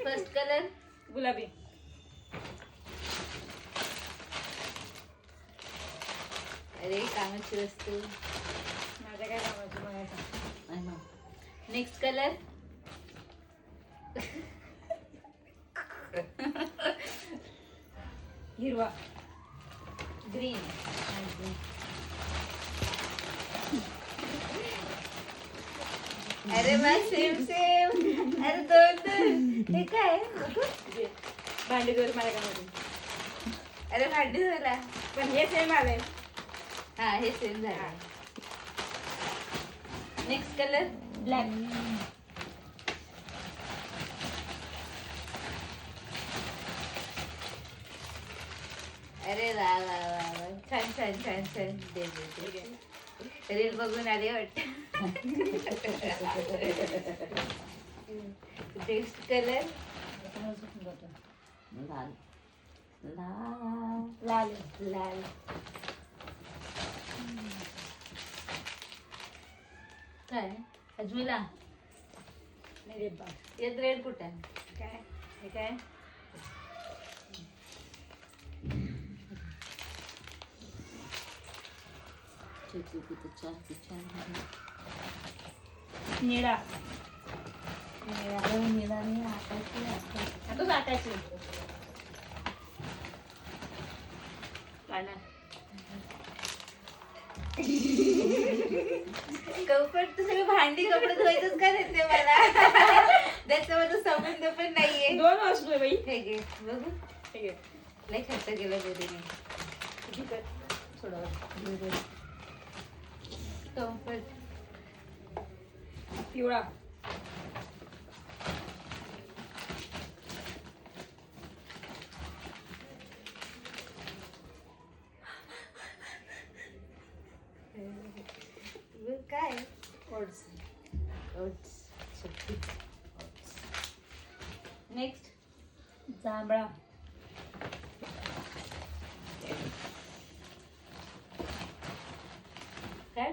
First colour गुलाबी. अरे कामाची वस्तू. माझ्या काय कामाची बघायचं. नेक्स्ट कलर हिरवा. ग्रीन. अरे वा सेम सेम. अरे दोन. हे काय भांडी दोर माझ्या कामाची. अरे भांडी झाला. पण हे सेम आलंय. हा हे सेम झालं. Next colour black. अरे वा वा वा वा छान छान छान छान. दे दे दे. रील बघून आली वाटत. नेक्स्ट कलर लाल. लाल लाल. लाल. काय अजमिला मेरे बा. यात रेड कुठे आहे? काय हे काय. निळा. निळा आणि आकाशी. आता टाकायची. पाना. कम्फर्ट तर सगळे भांडी कपडे धुवायचंच का देते मला. त्याच्यामध्ये संबंध पण नाहीये. 2 वाजले बाई. हे घे बघू. हे घे. लय खर्च केला बोरीने. किती कर. थोडं कम्फर्ट पिवळा. काय ओट्स. नेक्स्ट जांभळा. काय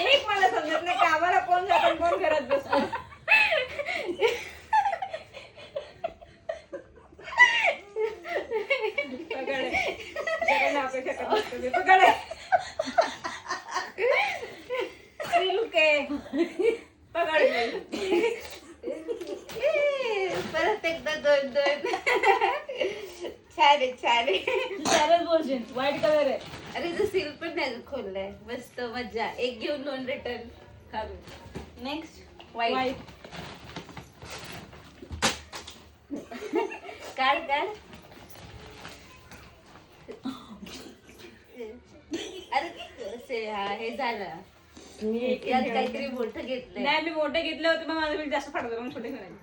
एक मला समजत नाही कामाला कोण जातं कोण करत बसतो. पगड. जगाला अपेक्षा करत असतो मी. पगड आहे. सिल्क आहे. पगड आहे. परत एकदा 2 छान आहे छान आहे. चारच बोलशील. व्हाईट कलर आहे. अरे जो सील पण नाही खोललाय. मस्त मजा. एक घेऊन 2 रिटर्न. खाली. Next white. व्हाईट. काढ काढ. अरे हा हे झालं. यात काहीतरी मोठं घेतलंय. नाही मी मोठे घेतले होते मग माझं बिल जास्त फाटत होतं, मग छोटे घेऊन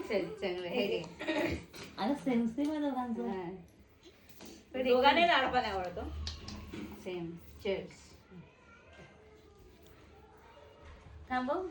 चल चांगलं हे घे. आता सेन्सिटिव्ह आहे दोघांचं. हा. दोघांनी लाडपण आवडतो. सेम. चेअर्स. थांबव.